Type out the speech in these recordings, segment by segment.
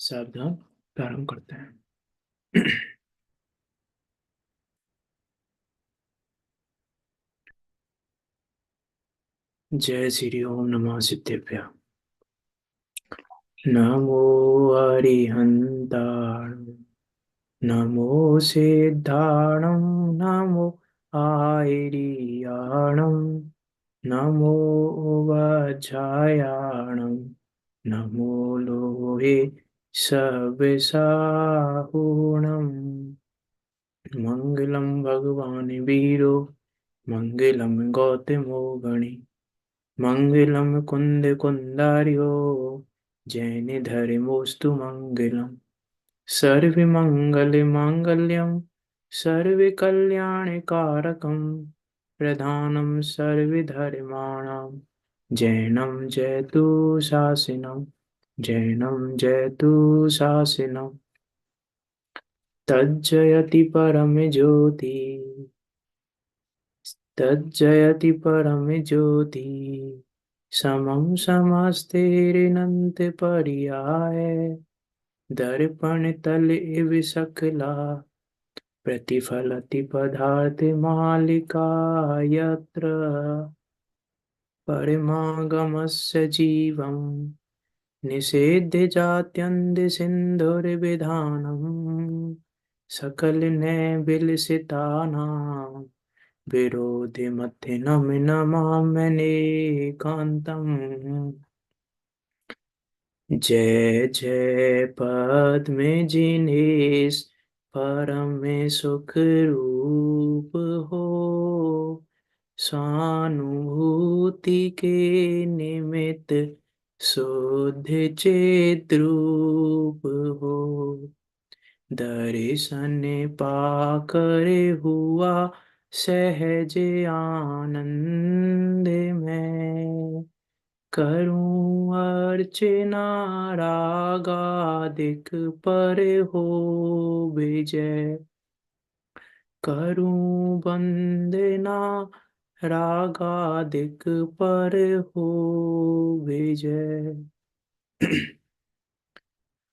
सावधान प्रारंभ करते हैं। जय श्री ओम नमः सिद्धेभ्य। नमो अरिहंताण, नमो सिद्धाणं, नमो आयरियाणं, नमो वज्रायाणं, नमो लोहे सविसाहुणम्। मंगलम भगवान वीरो, मंगलम गौतमो गणि, मंगलम कुंद कुंदार्यो, जैन धर्मोस्तु मंगलम। सर्व मंगल मांगल्यम, सर्व कल्याण कारकम, प्रधानम सर्व धर्माणां, जैनम जयतु शासनम, जैनम जयतु शासनम। तज्जयति परम ज्योति, तज्जयति परम ज्योति, समम समस्तेरिनंत पर्याय, दर्पण तल इव सकला, प्रतिफलति पदार्थ मालिका यत्र, परमागमस्य जीवं निषेध्य जात्यन्त सिन्धुर्विधानम्, सकल नैबिलसितानां, विरोधि मध्यनम नमाम्यनेकान्तम्। जय जय पद्मे जिनेश, परम सुख रूप हो, स्वानुभूति के निमित्त शुद्ध चिद्रूप हो। दर्शन पाकर हुआ सहज आनंद में, करूं अर्चना रागादिक पर हो विजय, करूं वंदना रागादिक पर हो विजय।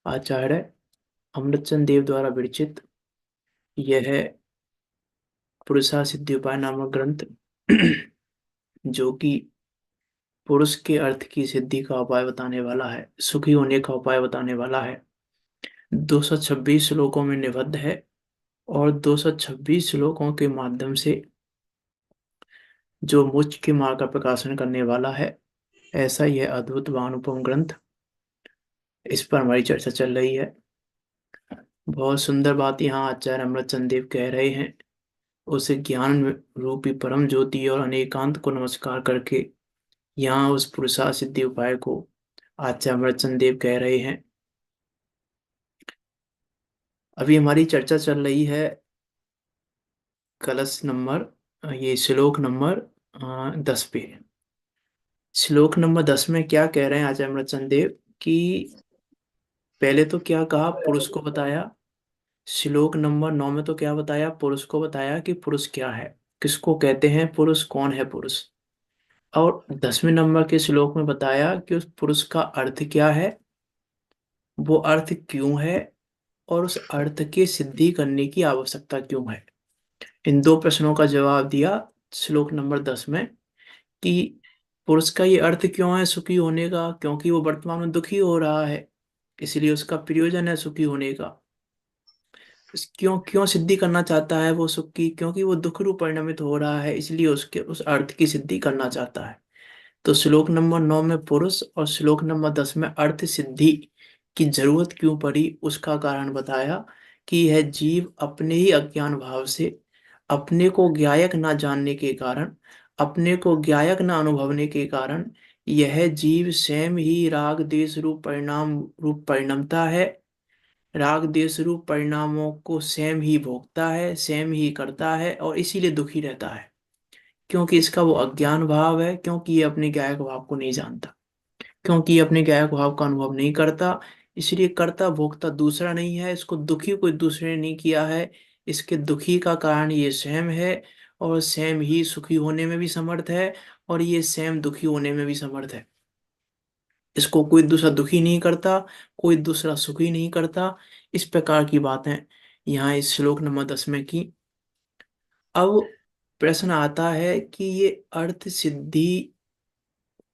आचार्य अमृतचंद देव द्वारा विरचित यह पुरुषा सिद्धि उपाय नामक ग्रंथ, जो कि पुरुष के अर्थ की सिद्धि का उपाय बताने वाला है, सुखी होने का उपाय बताने वाला है, 226 श्लोकों में निबद्ध है और 226 श्लोकों के माध्यम से जो मोक्ष के मार्ग का प्रकाशन करने वाला है, ऐसा यह अद्भुत व अनुपम ग्रंथ, इस पर हमारी चर्चा चल रही है। बहुत सुंदर बात यहाँ आचार्य अमृतचंद देव कह रहे हैं। उस ज्ञान रूपी परम ज्योति और अनेकांत को नमस्कार करके यहाँ उस पुरुषार्थ सिद्धि उपाय को आचार्य अमृतचंद देव कह रहे हैं। अभी हमारी चर्चा चल रही है कलश नंबर, ये श्लोक नंबर 10 पे। श्लोक नंबर 10 में क्या कह रहे हैं आचार्य अमृतचंद देव कि पहले तो क्या कहा, पुरुष को बताया। श्लोक नंबर 9 में तो क्या बताया, पुरुष को बताया कि पुरुष क्या है, किसको कहते हैं पुरुष, कौन है पुरुष। और 10वें नंबर के श्लोक में बताया कि उस पुरुष का अर्थ क्या है, वो अर्थ क्यों है, और उस अर्थ की सिद्धि करने की आवश्यकता क्यों है। इन दो प्रश्नों का जवाब दिया श्लोक नंबर 10 में कि पुरुष का ये अर्थ क्यों है सुखी होने का, क्योंकि वो वर्तमान में दुखी हो रहा है, इसलिए उसका प्रयोजन है सुखी होने का। क्यों क्यों सिद्धि करना चाहता है वो सुख की, क्योंकि वो दुख रूप परिणमित हो रहा है, इसलिए उसके उस अर्थ की सिद्धि करना चाहता है। तो श्लोक नंबर 9 में पुरुष और श्लोक नंबर 10 में अर्थ सिद्धि की जरूरत क्यों पड़ी, उसका कारण बताया कि यह जीव अपने ही अज्ञान भाव से, अपने को ज्ञायक ना जानने के कारण, अपने को ज्ञायक ना अनुभवने के कारण, यह जीव स्वयं ही राग देश रूप परिणाम रूप परिणमता है, राग देश रूप परिणामों को स्वयं ही भोगता है, स्वयं ही करता है, और इसीलिए दुखी रहता है, क्योंकि इसका वो अज्ञान भाव है, क्योंकि ये अपने गायक भाव को नहीं जानता, क्योंकि ये अपने गायक भाव का अनुभव नहीं करता, इसलिए कर्ता भोक्ता दूसरा नहीं है, इसको दुखी कोई दूसरे ने नहीं किया है, इसके दुखी का कारण ये स्वयं है, और स्वयं ही सुखी होने में भी समर्थ है, और ये स्वयं दुखी होने में भी समर्थ है। इसको कोई दूसरा दुखी नहीं करता, कोई दूसरा सुखी नहीं करता। इस प्रकार की बातें यहाँ इस श्लोक नंबर 10 में की। अब प्रश्न आता है कि ये अर्थ सिद्धि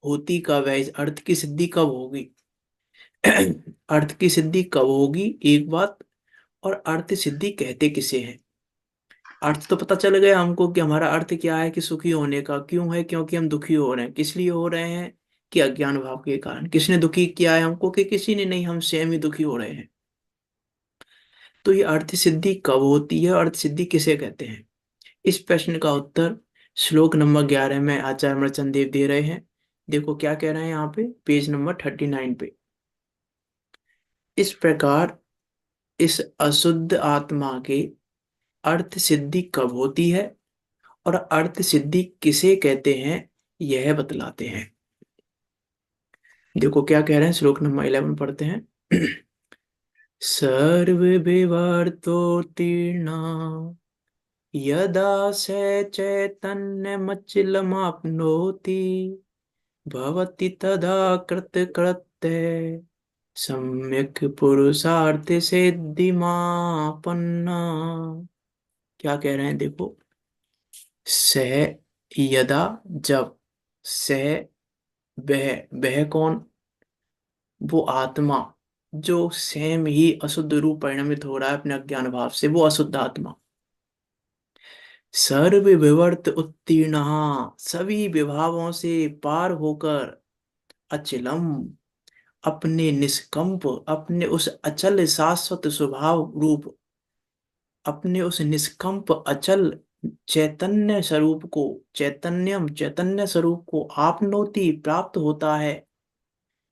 होती कब है, इस अर्थ की सिद्धि कब होगी। अर्थ की सिद्धि कब होगी एक बात, और अर्थ सिद्धि कहते किसे हैं। अर्थ तो पता चल गया हमको कि हमारा अर्थ क्या है, कि सुखी होने का। क्यों है, क्योंकि हम दुखी हो रहे हैं। किस लिए हो रहे हैं, कि अज्ञान भाव के कारण। किसने दुखी किया है हमको, कि किसी ने नहीं, हम स्वयं ही दुखी हो रहे हैं। तो ये अर्थ सिद्धि कब होती है, अर्थ सिद्धि किसे कहते हैं। इस प्रश्न का उत्तर श्लोक नंबर 11 में आचार्य अमरचंद देव दे रहे हैं। देखो क्या कह रहे हैं यहाँ पे, पेज नंबर 39 पे। इस प्रकार इस अशुद्ध आत्मा के अर्थ सिद्धि कब होती है और अर्थ सिद्धि किसे कहते हैं, यह बतलाते हैं। देखो क्या कह रहे हैं, श्लोक नंबर 11 पढ़ते हैं। सर्वविवर्तोत्तीर्णा यदा स चैतन्यमचलमाप्नोति भवति तदा कृतकृत्य सम्यक् पुरुषार्थ सिद्धिमापन्ना। क्या कह रहे हैं देखो, सह यदा जब, सह वह, वह कौन, वो आत्मा जो स्वयं ही अशुद्ध रूप परिणमित हो रहा है अपने अज्ञान भाव से, वो अशुद्ध आत्मा। सर्व विवर्त उत्तीर्ण, सभी विभावों से पार होकर, अचलम, अपने निष्कंप, अपने उस अचल शाश्वत स्वभाव रूप, अपने उस निष्कंप अचल चैतन्य स्वरूप को, चैतन्यम चैतन्य स्वरूप को आपनोति प्राप्त होता है।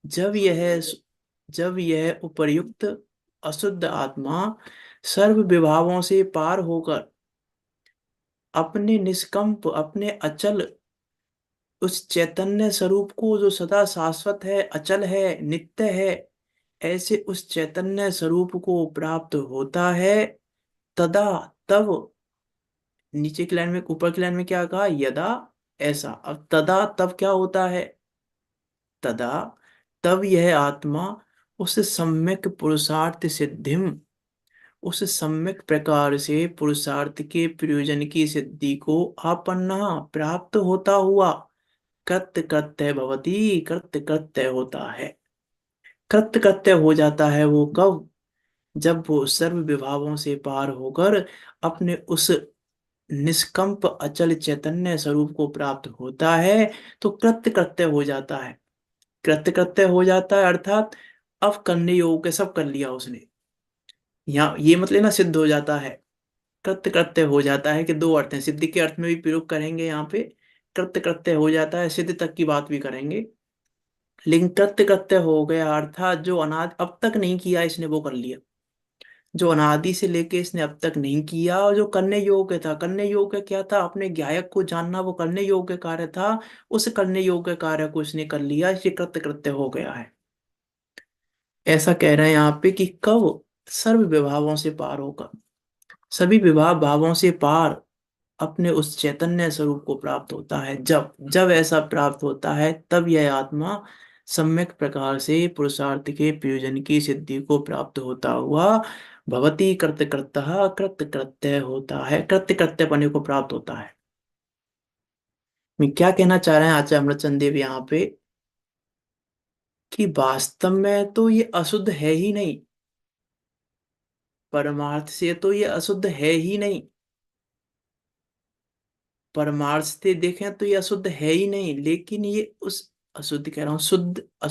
जब यह जब यह उपर्युक्त अशुद्ध आत्मा सर्व विभावों से पार होकर अपने निष्कंप, अपने अचल उस चैतन्य स्वरूप को, जो सदा शाश्वत है, अचल है, नित्य है, ऐसे उस चैतन्य स्वरूप को प्राप्त होता है, तदा, तब, नीचे की लाइन में, ऊपर की लाइन में क्या कहा, यदा, ऐसा। अब तदा, तब क्या होता है, तदा, तब यह आत्मा उस सम्यक पुरुषार्थ सिद्धिम, उस सम्यक प्रकार से पुरुषार्थ के प्रयोजन की सिद्धि को आपन्ना, प्राप्त होता हुआ, कृत्य कृत्य भवती, कृत्य कृत्य होता है, कृत्य कृत्य हो जाता है। वो कब, जब वो सर्व विभावों से पार होकर अपने उस निष्कंप अचल चैतन्य स्वरूप को प्राप्त होता है, तो कृत्य कृत्य हो जाता है। कृत्य कृत्य हो जाता है अर्थात अब करने योग्य सब कर लिया उसने। यहाँ ये मत लेना सिद्ध हो जाता है, कृत्य कृत्य हो जाता है के दो अर्थ हैं, सिद्धि के अर्थ में भी प्रयोग करेंगे यहाँ पे। कृत्य कृत्य हो जाता है, सिद्ध तक की बात भी करेंगे। लेकिन कृत्य कृत्य हो गया अर्थात जो अनादि अब तक नहीं किया इसने वो कर लिया। जो अनादि से लेके इसने अब तक नहीं किया, और जो करने योग्य था, करने योग्य क्या था, अपने ज्ञायक को जानना, वो करने योग्य कार्य था। उस करने योग्य कार्य को इसने कर लिया, इसलिए कृत्य कृत्य हो गया है। ऐसा कह रहे हैं यहाँ पे कि कब, सर्व विभावों से पार होकर, सभी विभाव भावों से पार अपने उस चैतन्य स्वरूप को प्राप्त होता है। जब जब ऐसा प्राप्त होता है, तब यह आत्मा सम्यक प्रकार से पुरुषार्थ के प्रयोजन की सिद्धि को प्राप्त होता हुआ भवती कृत्य कृत्य, कृत्य कृत्य होता है, कृत्य कृत्य पने को प्राप्त होता है। मैं क्या कहना चाह रहे हैं आचार्य अमृतचंद देव यहाँ पे, कि वास्तव में तो ये अशुद्ध है ही नहीं, परमार्थ से तो ये अशुद्ध है ही नहीं। परमार्थ से देखें तो ये अशुद्ध है ही नहीं, लेकिन ये उस, अशुद्ध कह रहा हूं,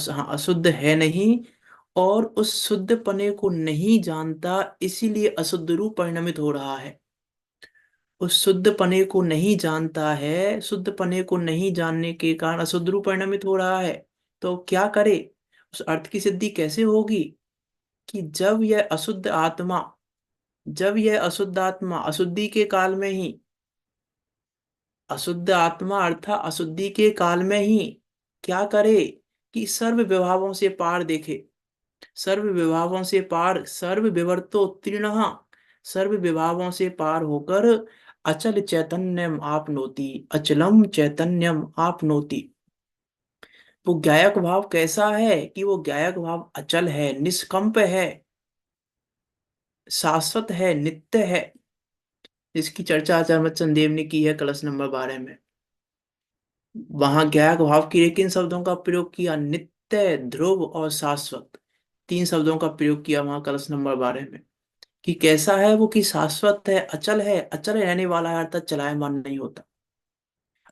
हाँ, अशुद्ध है नहीं, और उस शुद्धपने को नहीं जानता, इसीलिए अशुद्ध रूप परिणमित हो रहा है। उस शुद्धपने को नहीं जानता है, शुद्धपने को नहीं जानने के कारण अशुद्ध रूप परिणमित हो रहा है। तो क्या करे, उस अर्थ की सिद्धि कैसे होगी, कि जब यह अशुद्ध आत्मा अशुद्धि के काल में ही, अशुद्ध आत्मा अर्थात अशुद्धि के काल में ही क्या करे, कि सर्व विभावों से पार देखे, सर्व विभावों से पार, सर्व विवर्तो उत्तीर्ण, सर्व विभावों से पार होकर अचल चैतन्यम आपनोति, अचलम चैतन्यम आपनोति, वो ज्ञायक भाव कैसा है कि वो ज्ञायक भाव अचल है, निष्कंप है, शाश्वत है, नित्य है, जिसकी चर्चा आचार्य चंद देव ने की है कलश नंबर 12 में। वहां ज्ञायक भाव के लिए किन शब्दों का प्रयोग किया? नित्य, ध्रुव और शाश्वत, तीन शब्दों का प्रयोग किया वहां कलश नंबर 12 में। कि कैसा है वो, कि शाश्वत है, अचल है, अचल रहने वाला है, अर्थात चलायमान नहीं होता,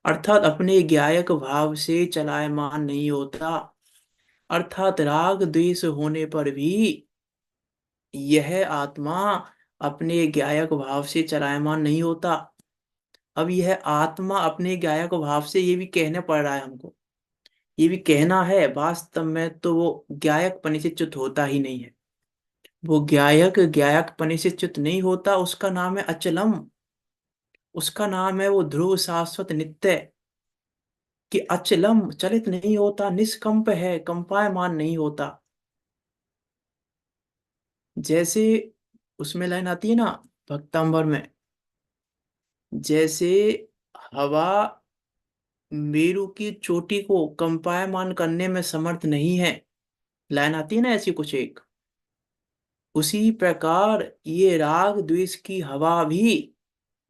अर्थात अपने ज्ञायक भाव से चलायमान नहीं होता, अर्थात राग द्वेष होने पर भी यह आत्मा अपने ज्ञायक भाव से चलायमान नहीं होता। अब यह आत्मा अपने ज्ञायक भाव से, ये भी कहने पड़ रहा है हमको, ये भी कहना है, वास्तव में तो वो ज्ञायक पने से च्युत होता ही नहीं है। वो ज्ञायक पने से च्युत नहीं होता, उसका नाम है अचलम, उसका नाम है वो ध्रुव, शाश्वत, नित्य। कि अचलम, चलित नहीं होता, निष्कंप है, कंपायमान नहीं होता। जैसे उसमें लाइन आती है ना भक्तांबर में, जैसे हवा मेरु की चोटी को कंपायमान करने में समर्थ नहीं है, लाइन आती है ना ऐसी कुछ एक, उसी प्रकार ये राग द्वेष की हवा भी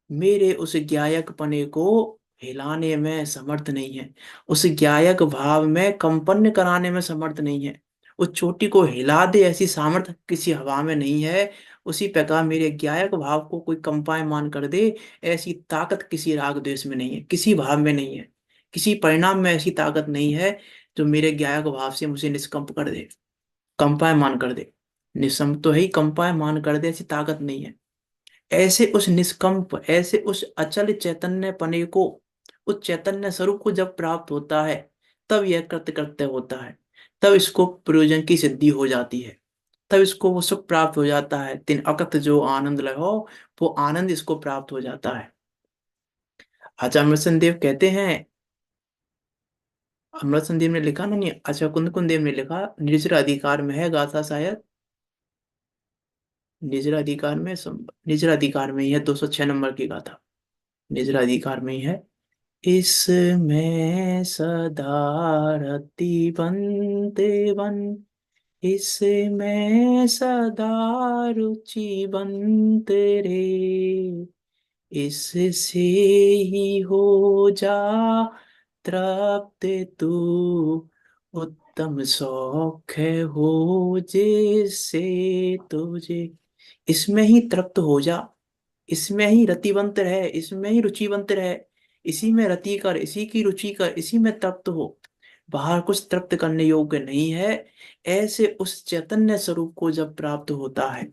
मेरे उस ज्ञायक पने को हिलाने में समर्थ नहीं है, उस ज्ञायक भाव में कंपन कराने में समर्थ नहीं है। उस चोटी को हिला दे ऐसी सामर्थ्य किसी हवा में नहीं है। उसी प्रकार मेरे ज्ञायक भाव को कोई कंपायमान कर दे, ऐसी ताकत किसी राग द्वेष में नहीं है, किसी भाव में नहीं है, किसी परिणाम में ऐसी ताकत नहीं है जो मेरे ज्ञायक भाव से मुझे निष्कंप कर दे, कंपायमान कर दे। निशंक तो है ही, कंपायमान कर दे ऐसी ताकत नहीं है। ऐसे उस निष्कंप, ऐसे उस अचल चैतन्य पने को, उस चैतन्य स्वरूप को जब प्राप्त होता है, तब यह कृत्य कृत्य होता है, तब इसको प्रयोजन की सिद्धि हो जाती है, तब इसको वो सुख प्राप्त हो जाता है। तीन अकत जो आनंद लहो, वो आनंद इसको प्राप्त हो जाता है। आचार्य अमृतसन देव कहते हैं, अमृतसन देव ने लिखा ना, नहीं आचार्य कुंद कुंद देव ने लिखा, निजर अधिकार में है गाथा शायद, निजरा अधिकार में निजरा अधिकार में ही है, 206 नंबर की गाथा निजरा अधिकार में ही है। इसमें सदा रति बनते बन, इसमें सदा रुचि बनते रे, इससे ही हो जा तृप्त तू, उत्तम सौख हो जिससे तुझे। इसमें ही तृप्त हो जा, इसमें ही रतिवंत रहे, इसमें ही रुचिवंत रहे, इसी में रति कर, इसी की रुचि कर, इसी में तृप्त हो, बाहर कुछ तृप्त करने योग्य नहीं है। ऐसे उस चैतन्य स्वरूप को जब प्राप्त होता है,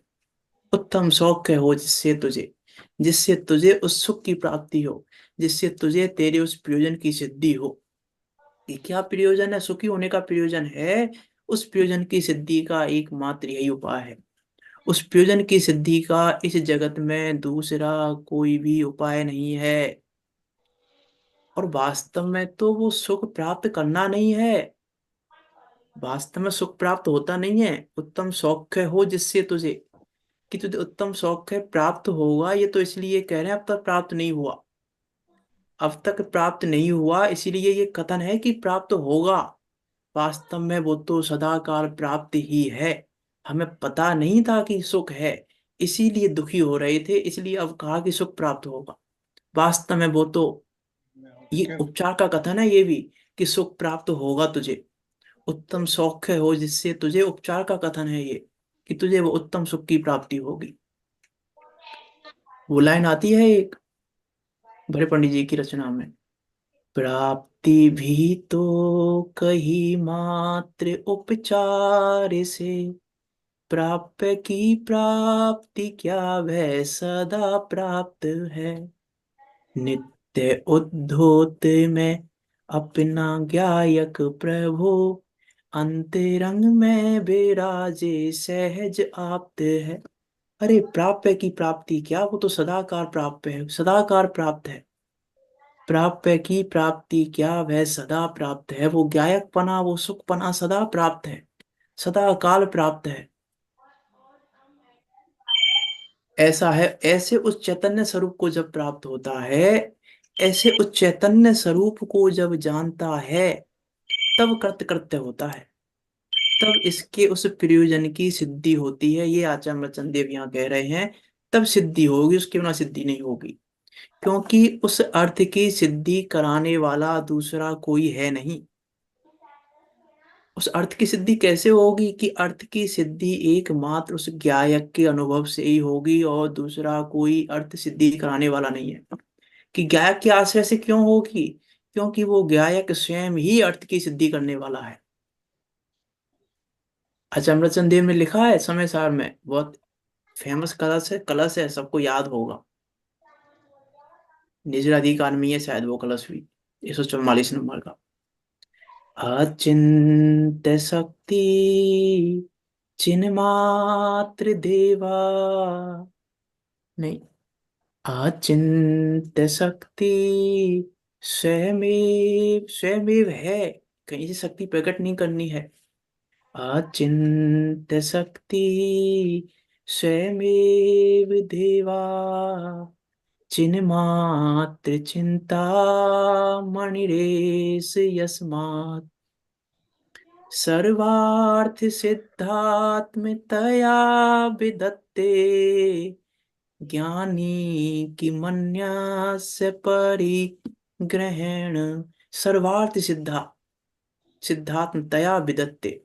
उत्तम सौख्य हो जिससे तुझे, जिससे तुझे उस सुख की प्राप्ति हो, जिससे तुझे तेरे उस प्रयोजन की सिद्धि हो। ये क्या प्रयोजन है? सुखी होने का प्रयोजन है। उस प्रयोजन की सिद्धि का एकमात्र यही उपाय है। उस प्रयोजन की सिद्धि का इस जगत में दूसरा कोई भी उपाय नहीं है। और वास्तव में तो वो सुख प्राप्त करना नहीं है, वास्तव में सुख प्राप्त होता नहीं है। उत्तम सौख्य हो जिससे तुझे, कि तुझे उत्तम सौख्य प्राप्त होगा, ये तो इसलिए कह रहे हैं अब तक प्राप्त नहीं हुआ, अब तक प्राप्त नहीं हुआ इसीलिए ये कथन है कि प्राप्त होगा। वास्तव में वो तो सदाकाल प्राप्त ही है। हमें पता नहीं था कि सुख है, इसीलिए दुखी हो रहे थे, इसलिए अब कहा कि सुख प्राप्त होगा। वास्तव में वो तो, ये उपचार का कथन है ये भी, कि सुख प्राप्त होगा तुझे, उत्तम सौख्य हो जिससे तुझे, उपचार का कथन है ये, कि तुझे वो उत्तम सुख की प्राप्ति होगी। वो लाइन आती है एक भरे पंडित जी की रचना में, प्राप्ति भी तो कही मात्र उपचार से, प्राप्य की प्राप्ति क्या वह सदा प्राप्त है, नित्य उद्धोत में अपना ज्ञायक प्रभु, अंतरंग में विराजे सहज आप्त है। अरे प्राप्य की प्राप्ति क्या, वो तो सदाकार प्राप्य है, सदाकार प्राप्त है। प्राप्य की प्राप्ति क्या वह सदा प्राप्त है, वो ज्ञायकपना, वो सुखपना सदा प्राप्त है, सदा काल प्राप्त है। ऐसा है। ऐसे उस चैतन्य स्वरूप को जब प्राप्त होता है, ऐसे उस चैतन्य स्वरूप को जब जानता है, तब कृत कृत्य होता है, तब इसके उस प्रयोजन की सिद्धि होती है। ये आचार्य मर्चन यहाँ कह रहे हैं, तब सिद्धि होगी, उसके बिना सिद्धि नहीं होगी। क्योंकि उस अर्थ की सिद्धि कराने वाला दूसरा कोई है नहीं। उस अर्थ की सिद्धि कैसे होगी कि अर्थ की सिद्धि एकमात्र उस ज्ञायक के अनुभव से ही होगी, और दूसरा कोई अर्थ सिद्धि कराने वाला नहीं है। कि ज्ञायक के आश्रय से क्यों होगी? क्योंकि वो ज्ञायक स्वयं ही अर्थ की सिद्धि करने वाला है। अचमरचंद देव ने लिखा है समय सार में, बहुत फेमस कलश है, कलश है, सबको याद होगा। निजराधिकार में है शायद वो कलश भी, 144 नंबर का। अचिंत्य शक्ति चिन्मात्र देवा, नहीं, अचिंत्य शक्ति स्वयमेव, स्वयमेव है, कहीं से शक्ति प्रकट नहीं करनी है। अचिंत्य शक्ति स्वयमेव देवा, चिन्मात्र चिंता मणिरेश यस्मात्, सर्वार्थ सिद्धात्मतया विदत्ते, ज्ञानी किमन्यस्य परिग्रहण। सर्वार्थ सिद्धात्मतया विदत्ते,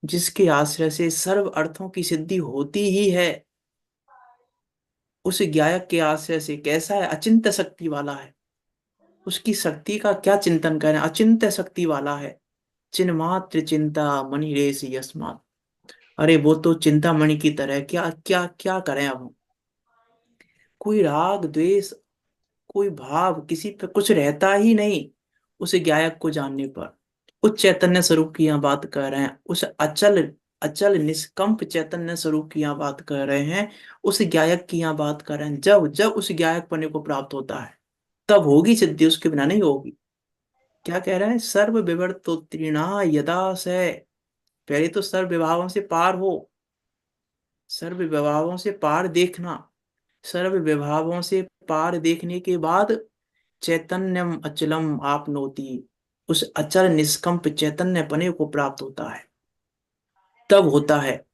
जिसके आश्रय से सर्व अर्थों की सिद्धि होती ही है, उस ज्ञायक के आश्रय से कैसा है? अचिंत्य शक्ति वाला है। उसकी शक्ति का क्या चिंतन करें? अचिंत्य शक्ति वाला है। चिन्मात्र चिंता मणि रेस यस्मात्, अरे वो तो चिंतामणि की तरह, क्या क्या क्या करें अब हम? कोई राग द्वेष, कोई भाव किसी पे कुछ रहता ही नहीं उस गायक को जानने पर। उस चैतन्य स्वरूप की यहाँ बात कर रहे हैं, उस अचल अचल निष्कंप चैतन्य स्वरूप की यहाँ बात कर रहे हैं, उस गायक की यहाँ बात कर रहे हैं। जब जब उस गायक पने को प्राप्त होता है तब होगी सिद्धि, उसके बिना नहीं होगी। क्या कह रहे हैं? सर्व विवर्तोत्तीर्णा यदा से, पहले तो सर्व विभावों से पार हो, सर्व विभावों से पार देखना, सर्व विभावों से पार देखने के बाद चैतन्यम अचलम आपनोति, उस अचल निष्कंप चैतन्य पने को प्राप्त होता है। तब होता है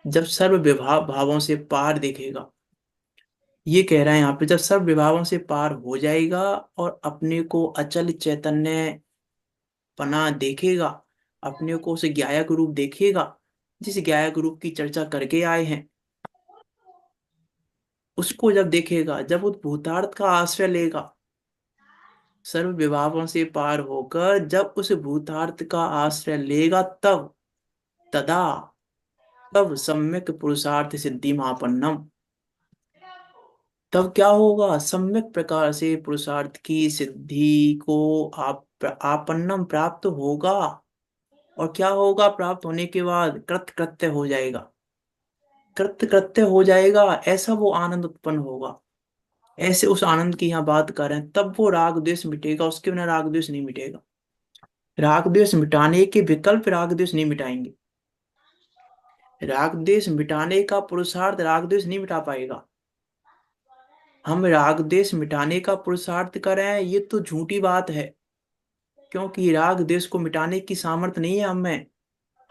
जब सर्व विभाव भावों से पार देखेगा। ये कह रहा है यहाँ पे, जब सर्व विभावों से पार हो जाएगा और अपने को अचल चैतन्य पना देखेगा, अपने को उस ज्ञायक रूप देखेगा, जिस ज्ञायक रूप की चर्चा करके आए हैं, उसको जब देखेगा, जब उस भूतार्थ का आश्रय लेगा, सर्व विभावों से पार होकर जब उस भूतार्थ का आश्रय लेगा, तब तदा तब सम्यक पुरुषार्थ सिद्धि महापन्नम, तब क्या होगा? सम्यक प्रकार से पुरुषार्थ की सिद्धि को आप आपन्नम प्राप्त होगा। और क्या होगा? प्राप्त होने के बाद कृत कृत्य हो जाएगा, कृत कृत्य हो जाएगा, ऐसा वो आनंद उत्पन्न होगा। ऐसे उस आनंद की यहाँ बात कर रहे हैं, तब वो राग द्वेष मिटेगा, उसके बिना राग द्वेष नहीं मिटेगा। राग द्वेष मिटाने के विकल्प राग द्वेष नहीं मिटाएंगे। राग द्वेष मिटाने का पुरुषार्थ राग द्वेष नहीं मिटा पाएगा। हम राग द्वेष मिटाने का पुरुषार्थ कर रहे हैं, ये तो झूठी बात है। क्योंकि राग द्वेष को मिटाने की सामर्थ्य नहीं है हमें।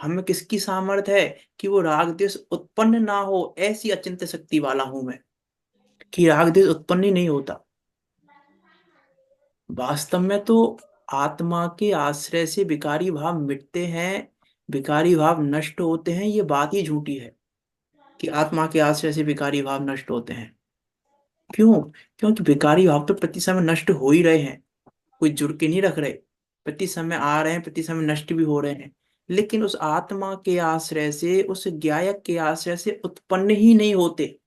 हमें किसकी सामर्थ्य है? कि वो राग द्वेष उत्पन्न ना हो, ऐसी अचिंत्य शक्ति वाला हूं मैं, कि राग द्वेष उत्पन्न ही नहीं होता। वास्तव में तो आत्मा के आश्रय से विकारी भाव मिटते हैं, विकारी भाव नष्ट होते हैं, ये बात ही झूठी है कि आत्मा के आश्रय से विकारी भाव नष्ट होते हैं। क्यों? क्योंकि विकारी भाव तो प्रति समय नष्ट हो ही रहे हैं, कोई जुड़ के नहीं रख रहे। प्रति समय आ रहे हैं, प्रति समय नष्ट भी हो रहे हैं। लेकिन उस आत्मा के आश्रय से, उस ज्ञायक के आश्रय से उत्पन्न ही नहीं होते,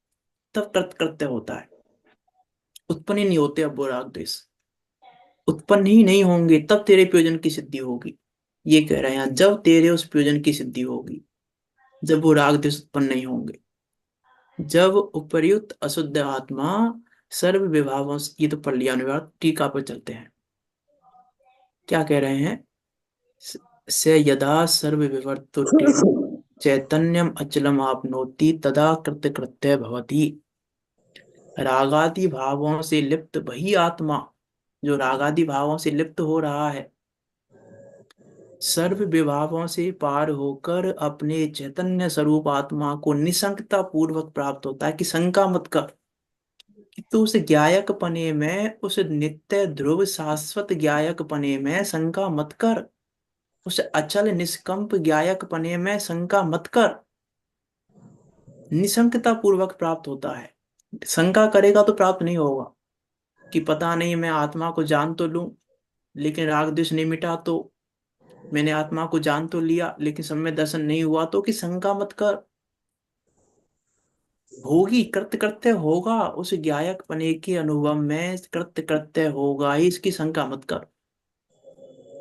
तब कृत्य होता है। उत्पन्न ही नहीं होते, अब वो राग द्वेष उत्पन्न ही नहीं होंगे, तब तेरे प्रयोजन की सिद्धि होगी। ये कह रहे हैं, जब तेरे उस प्रयोजन की सिद्धि होगी, जब वो राग द्वेष उत्पन्न नहीं होंगे, जब उपर्युक्त अशुद्ध आत्मा सर्व विभावों से, ये तो पढ़ लिया अनुवाद, टीका पर चलते हैं। क्या कह रहे हैं? से यदा सर्व विवर्तोत्तीर्णं चैतन्यम अचलम आपनोति तदा कृत्य कृत्य भवति। रागादि भावों से लिप्त वही आत्मा, जो रागादि भावों से लिप्त हो रहा है, सर्व विभावों से पार होकर अपने चैतन्य स्वरूप आत्मा को निशंकता पूर्वक प्राप्त होता है। कि शंका मत कर, कि तू उस ज्ञायक पने में, उस नित्य ध्रुव शाश्वत ज्ञायक पने में शंका मत कर। उस अचल निष्कंप ज्ञायक पने में शंका मत कर। निशंकता पूर्वक प्राप्त होता है। शंका करेगा तो प्राप्त नहीं होगा। कि पता नहीं, मैं आत्मा को जान तो लूं लेकिन राग द्वेष नहीं मिटा तो, मैंने आत्मा को जान तो लिया लेकिन सम्यक दर्शन नहीं हुआ तो, कि शंका मत कर। होगी, कृत्य कृत्य होगा, उस ज्ञायक पने के अनुभव में कृत्य कृत्य होगा ही, इसकी शंका मत कर।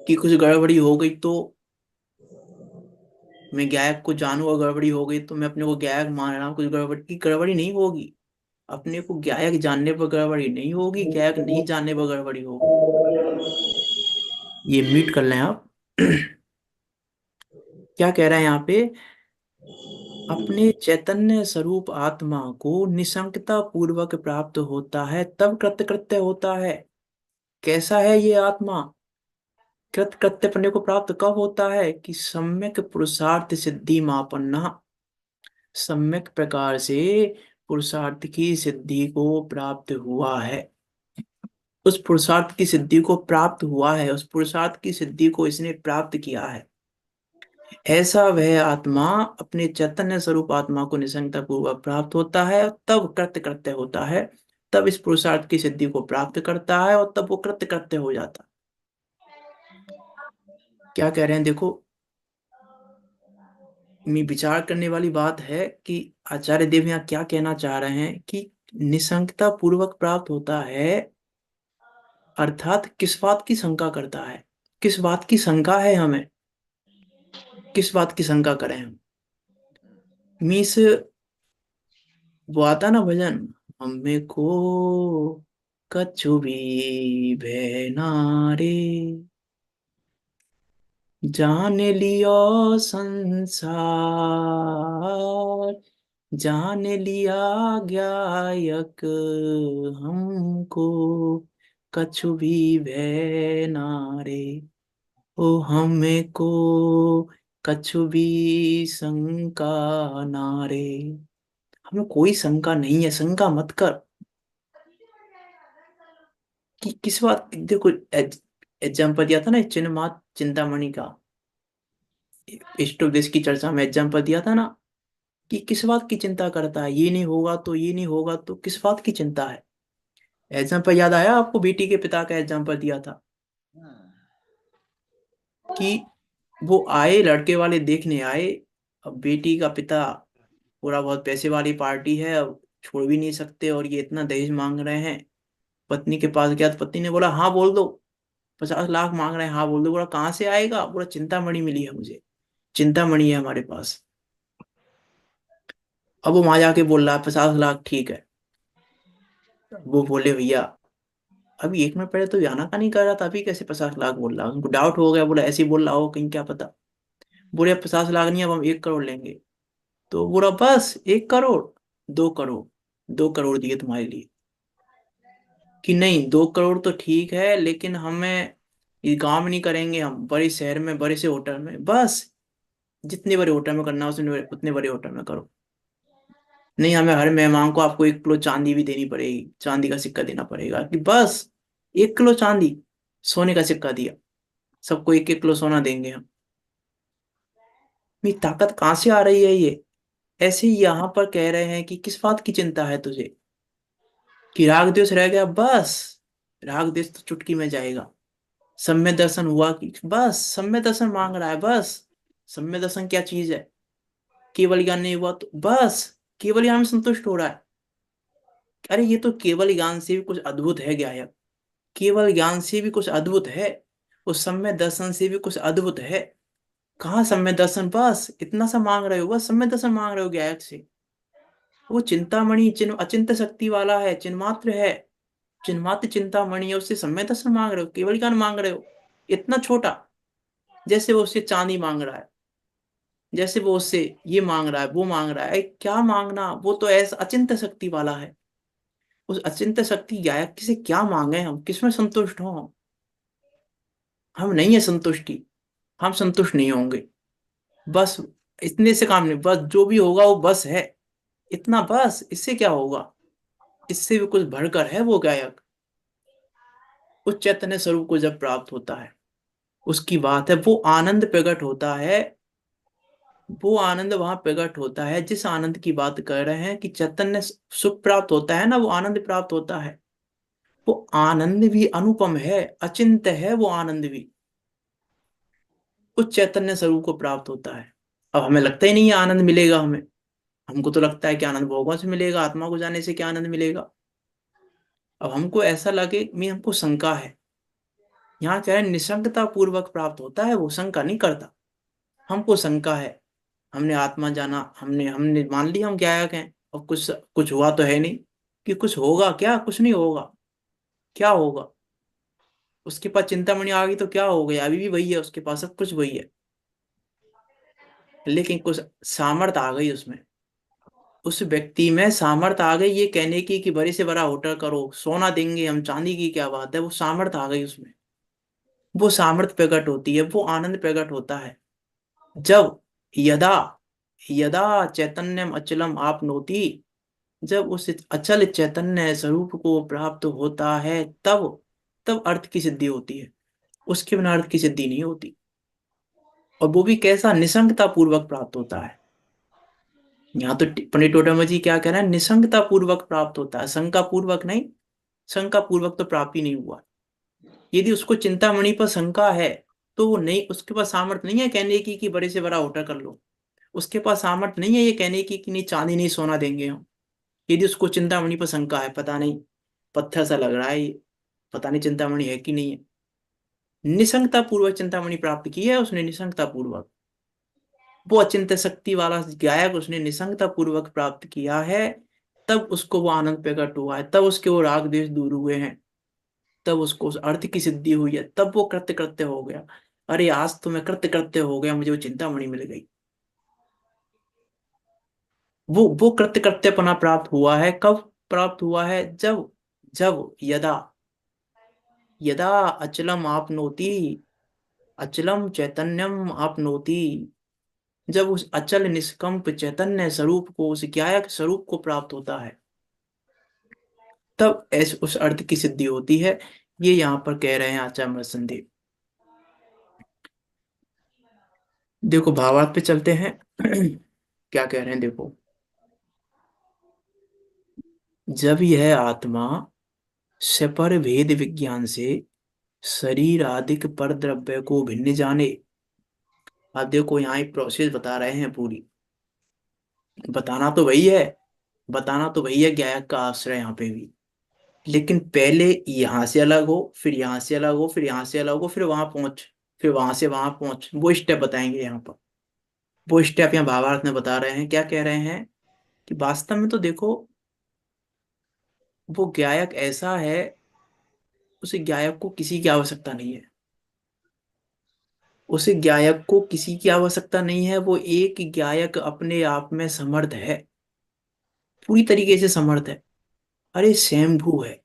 कि कुछ गड़बड़ी हो गई तो, मैं गायक को जानूंगा, गड़बड़ी हो गई तो मैं अपने को गायक मान रहा हूँ, कुछ गड़बड़ी की गड़बड़ी नहीं होगी। अपने को गायक जानने पर गड़बड़ी नहीं होगी, गायक नहीं जानने पर गड़बड़ी होगी। ये म्यूट कर लें आप। क्या कह रहा है यहाँ पे? अपने चैतन्य स्वरूप आत्मा को निशंकता पूर्वक प्राप्त होता है तब कृत्य कृत्य होता है। कैसा है ये आत्मा? कृत कृत्य पने को प्राप्त कब होता है? कि सम्यक पुरुषार्थ सिद्धि मापन्ना, सम्यक प्रकार से पुरुषार्थ की सिद्धि को प्राप्त हुआ है। उस पुरुषार्थ की सिद्धि को प्राप्त हुआ है, उस पुरुषार्थ की सिद्धि को इसने प्राप्त किया है। ऐसा वह आत्मा अपने चैतन्य स्वरूप आत्मा को निसंगता पूर्वक प्राप्त होता है, तब कृत्य कृत्य होता है, तब इस पुरुषार्थ की सिद्धि को प्राप्त करता है और तब वो कृत्य कृत्य हो जाता है। क्या कह रहे हैं देखो, में विचार करने वाली बात है कि आचार्य देव यहाँ क्या कहना चाह रहे हैं कि निसंगता पूर्वक प्राप्त होता है, अर्थात किस बात की शंका करता है, किस बात की शंका है हमें, किस बात की शंका करें हम। मीस वो आता ना भजन, हमें को कछु भी भय ना रे, जान लियो संसार, जान लिया ज्ञायक हमको, कछु भी भय ना रे। ओ हमें को कछु भी शंका ना रे, हमें कोई शंका नहीं है, शंका मत कर। कि किस बात, देखो एग्जाम्पल दिया था ना चिन्ह मात चिंतामणि का, इष्ट उपदेश की चर्चा में एग्जाम्पल दिया था ना, कि किस बात की चिंता करता है, ये नहीं होगा तो, ये नहीं होगा तो, किस बात की चिंता है। एग्जाम्पल याद आया आपको? बेटी के पिता का एग्जाम्पल दिया था कि वो आए, लड़के वाले देखने आए। अब बेटी का पिता पूरा बहुत पैसे वाली पार्टी है, अब छोड़ भी नहीं सकते और ये इतना दहेज मांग रहे हैं। पत्नी के पास गया तो पत्नी ने बोला हाँ बोल दो, 50 लाख मांग रहे हैं, हाँ बोल दो। बोला कहाँ से आएगा? बोला चिंतामणि मिली है मुझे, चिंतामणि है हमारे पास। अब वो वहां जाके बोल रहा है 50 लाख ठीक है। वो बोले भैया अभी 1 मिनट पहले तो यहाँ का नहीं कर रहा था, अभी कैसे 50 लाख बोल रहा है? उनको डाउट हो गया, बोला ऐसे ही बोल रहा हो कहीं, क्या पता। बोले अब 50 लाख नहीं, अब हम 1 करोड़ लेंगे। तो बोला बस 1 करोड़? 2 करोड़, 2 करोड़ दिए तुम्हारे लिए। कि नहीं 2 करोड़ तो ठीक है लेकिन हमें इस गांव में नहीं करेंगे, हम बड़े शहर में बड़े से होटल में, बस जितने बड़े होटल में करना उतने बड़े होटल में करो। नहीं हमें हर मेहमान को आपको 1 किलो चांदी भी देनी पड़ेगी, चांदी का सिक्का देना पड़ेगा। कि बस 1 किलो चांदी, सोने का सिक्का दिया, सबको 1 1 किलो सोना देंगे हम। ये ताकत कहाँ से आ रही है ये? ऐसे ही यहाँ पर कह रहे हैं कि किस बात की चिंता है तुझे? कि राग द्वेष रह गया, बस राग द्वेष तो चुटकी में जाएगा। सम्य दर्शन हुआ कि बस सम्य दर्शन मांग रहा है, बस सम्य दर्शन क्या चीज है? केवल ज्ञान नहीं हुआ तो बस केवल ज्ञान में संतुष्ट हो रहा है। अरे ये तो केवल ज्ञान से भी कुछ अद्भुत है गायक, केवल ज्ञान से भी कुछ अद्भुत है, उस सम्य दर्शन से भी कुछ अद्भुत है। कहाँ सम्य दर्शन? बस इतना सा मांग रहे हो, बस सम्य दर्शन मांग रहे हो गायक से। वो चिंतामणि चिन्ह अचिंत्य शक्ति वाला है, चिन्ह मात्र है, चिन्ह मात्र चिंतामणि है, उससे सम्य दर्शन मांग रहे हो, केवल ज्ञान मांग रहे हो। इतना छोटा, जैसे वो उससे चांदी मांग रहा है, जैसे वो उससे ये मांग रहा है, वो मांग रहा है। क्या मांगना, वो तो ऐसा अचिंत्य शक्ति वाला है। उस अचिंत्य शक्ति गायक से क्या मांगे हम, किसमें संतुष्ट हो हम? हम नहीं है संतुष्टि, हम संतुष्ट नहीं होंगे। बस इतने से काम नहीं, बस जो भी होगा वो बस है, इतना बस, इससे क्या होगा? इससे भी कुछ बढ़कर है वो गायक। उस चैतन्य स्वरूप को जब प्राप्त होता है, उसकी बात है, वो आनंद प्रकट होता है। वो आनंद वहां प्रकट होता है जिस आनंद की बात कर रहे हैं, कि चैतन्य सुख प्राप्त होता है ना, वो आनंद प्राप्त होता है। वो आनंद भी अनुपम है, अचिंत्य है वो आनंद भी, उस चैतन्य स्वरूप को प्राप्त होता है। अब हमें लगता ही नहीं है आनंद मिलेगा हमें। हमको तो लगता है कि आनंद भोगों से मिलेगा, आत्मा को जाने से क्या आनंद मिलेगा। अब हमको ऐसा लगे, मैं हमको शंका है। यहाँ क्या है, निशंकता पूर्वक प्राप्त होता है, वो शंका नहीं करता। हमको शंका है, हमने आत्मा जाना, हमने हमने मान लिया हम गायक हैं, और कुछ कुछ हुआ तो है नहीं। कि कुछ होगा क्या? कुछ नहीं होगा। क्या होगा? उसके पास चिंतामणि आ गई तो क्या हो गया? अभी भी वही है उसके पास, सब कुछ वही है। लेकिन कुछ सामर्थ आ गई उसमें, उस व्यक्ति में सामर्थ आ गई ये कहने की कि बड़े से बड़ा होटल करो, सोना देंगे हम, चांदी की क्या बात है, वो सामर्थ आ गई उसमें। वो सामर्थ प्रकट होती है, वो आनंद प्रकट होता है जब, यदा, यदा चैतन्यम अचलम आपनोति, जब उस अचल चैतन्य स्वरूप को प्राप्त होता है, तब, तब अर्थ की सिद्धि होती है। उसके बिना अर्थ की सिद्धि नहीं होती। और वो भी कैसा? निसंगता पूर्वक प्राप्त होता है। यहाँ तो पंडित टोडरमल जी क्या कह रहे हैं, निसंगता पूर्वक प्राप्त होता है, शंका पूर्वक नहीं। शंका पूर्वक तो प्राप्त ही नहीं हुआ। यदि उसको चिंतामणि पर शंका है, तो वो नहीं, उसके पास सामर्थ्य नहीं है कहने की कि बड़े से बड़ा होटल कर लो। उसके पास सामर्थ्य नहीं है ये कहने की कि नहीं, चांदी नहीं सोना देंगे हम। यदि उसको चिंतामणि पर शंका है, पता नहीं, पत्थर सा लग रहा है ये, पता नहीं चिंतामणि है कि नहीं है। निसंगता पूर्वक चिंतामणि प्राप्त की है उसने, निसंगता पूर्वक। वो अचिंत्य शक्ति वाला गायक उसने निसंगता पूर्वक प्राप्त किया है। तब उसको वो आनंद प्रकट हुआ है, तब उसके वो राग द्वेष दूर हुए हैं, तब उसको उस अर्थ की सिद्धि हुई है, तब वो कृत्य कृत्य हो गया। अरे आज तो मैं कृत्य कृत्य हो गया, मुझे वो चिंतामणि मिल गई। वो कृत्य कृत्यपना प्राप्त हुआ है, कब प्राप्त हुआ है? जब, जब यदा, यदा अचलम आपनोति, अचलम चैतन्यम आपनोति, जब उस अचल निष्कंप चैतन्य स्वरूप को, उस ज्ञायक स्वरूप को प्राप्त होता है, तब ऐसे उस अर्थ की सिद्धि होती है। ये यहाँ पर कह रहे हैं आचार्य मृत्संदेव। देखो भावार्थ पे चलते हैं। क्या कह रहे हैं देखो, जब यह आत्मा सपर भेद विज्ञान से शरीर आदिक पर द्रव्य को भिन्न जाने। आप देखो यहाँ एक प्रोसेस बता रहे हैं पूरी। बताना तो वही है, बताना तो वही है, ज्ञायक का आश्रय यहाँ पे भी। लेकिन पहले यहाँ से अलग हो, फिर यहाँ से अलग हो, फिर यहाँ से अलग हो, फिर वहां पहुंच, फिर वहां से वहां पहुंच, वो स्टेप बताएंगे यहाँ पर। वो स्टेप यहाँ भावार्थ में बता रहे हैं। क्या कह रहे हैं कि वास्तव में तो देखो, वो गायक ऐसा है, उसे गायक को किसी की आवश्यकता नहीं है। उसे गायक को किसी की आवश्यकता नहीं है, वो एक गायक अपने आप में समर्थ है, पूरी तरीके से समर्थ है। अरे स्वयंभू है,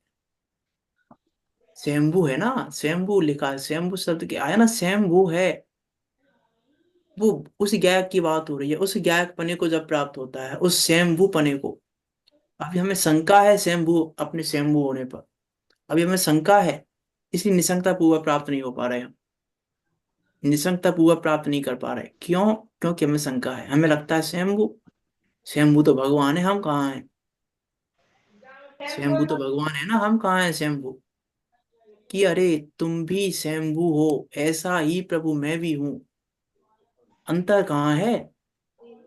स्वयंभू है ना, स्वयंभू लिखा है, स्वयंभू शब्द के आया ना, स्वयंभू है। वो उस गायक की बात हो रही है, उस गायक पने को जब प्राप्त होता है, उस स्वयंभू पने को। अभी हमें शंका है स्वयंभू, अपने स्वयंभू होने पर अभी हमें शंका है, इसलिए निसंगता पूर्वक प्राप्त नहीं हो पा रहे हम। निसंगता पूर्वक प्राप्त नहीं कर पा रहे, क्यों? क्योंकि हमें शंका है, हमें लगता है स्वयंभू, स्वयंभू तो भगवान है, हम कहाँ हैं? स्वयंभू तो भगवान है ना, हम कहाँ हैं स्वयंभू? कि अरे तुम भी स्वयंभू हो, ऐसा ही प्रभु मैं भी हूं। अंतर कहाँ है?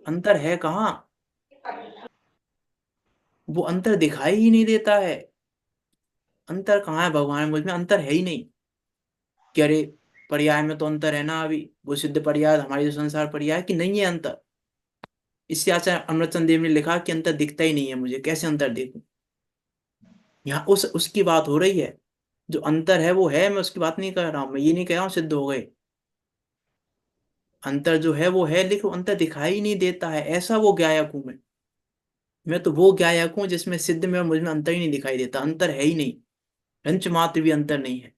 अंतर है कहाँ? वो अंतर दिखाई ही नहीं देता है। अंतर कहाँ है भगवान में, मुझ में अंतर है ही नहीं। कि अरे पर्याय में तो अंतर है ना, अभी वो सिद्ध पर्याय, हमारी जो संसार पर्याय कि नहीं है अंतर। इससे आचार्य अमृतचंद देव ने लिखा कि अंतर दिखता ही नहीं है मुझे, कैसे अंतर देखूं? यहाँ उस उसकी बात हो रही है। जो अंतर है वो है, मैं उसकी बात नहीं कर रहा हूँ, मैं ये नहीं कह रहा हूँ सिद्ध हो गए। अंतर जो है वो है, लेकिन वो अंतर दिखाई नहीं देता है, ऐसा वो गायक हूं मैं तो वो गायक हूं जिसमें सिद्ध में और मुझ में अंतर ही नहीं दिखाई देता, अंतर है ही नहीं, रंच मात्र भी अंतर नहीं है।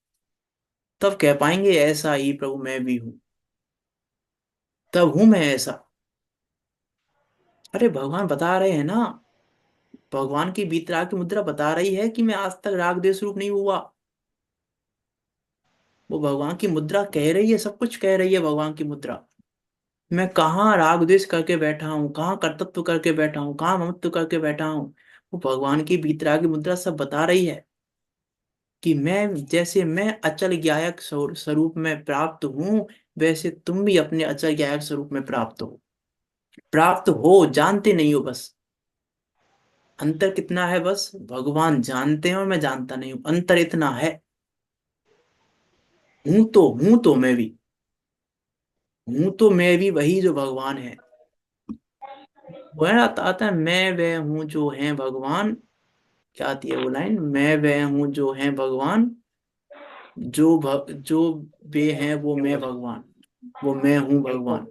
तब कह पाएंगे ऐसा ही प्रभु मैं भी हूँ। तब हूं मैं ऐसा। अरे भगवान बता रहे हैं ना, भगवान की वीतराग की मुद्रा बता रही है कि मैं आज तक राग द्वेष रूप नहीं हुआ। वो भगवान की मुद्रा कह रही है, सब कुछ कह रही है भगवान की मुद्रा। मैं कहाँ राग द्वेष करके बैठा हूँ, कहाँ कर्तृत्व करके बैठा हूँ, कहाँ ममत्व करके बैठा हूँ। वो भगवान की वीतराग की मुद्रा सब बता रही है कि मैं, जैसे मैं अचल ज्ञायक स्वरूप में प्राप्त हूँ, वैसे तुम भी अपने अचल ज्ञायक स्वरूप में प्राप्त हो। प्राप्त हो, जानते नहीं हो बस। अंतर कितना है, बस भगवान जानते हैं और मैं जानता नहीं हूं, अंतर इतना है। हूं तो मैं भी, हूं तो मैं भी वही जो भगवान है। वह आता है, मैं वह हूं जो है भगवान। क्या आती है वो लाइन, मैं वह हूं जो है भगवान, जो वे हैं वो मैं भगवान, वो मैं हूं भगवान।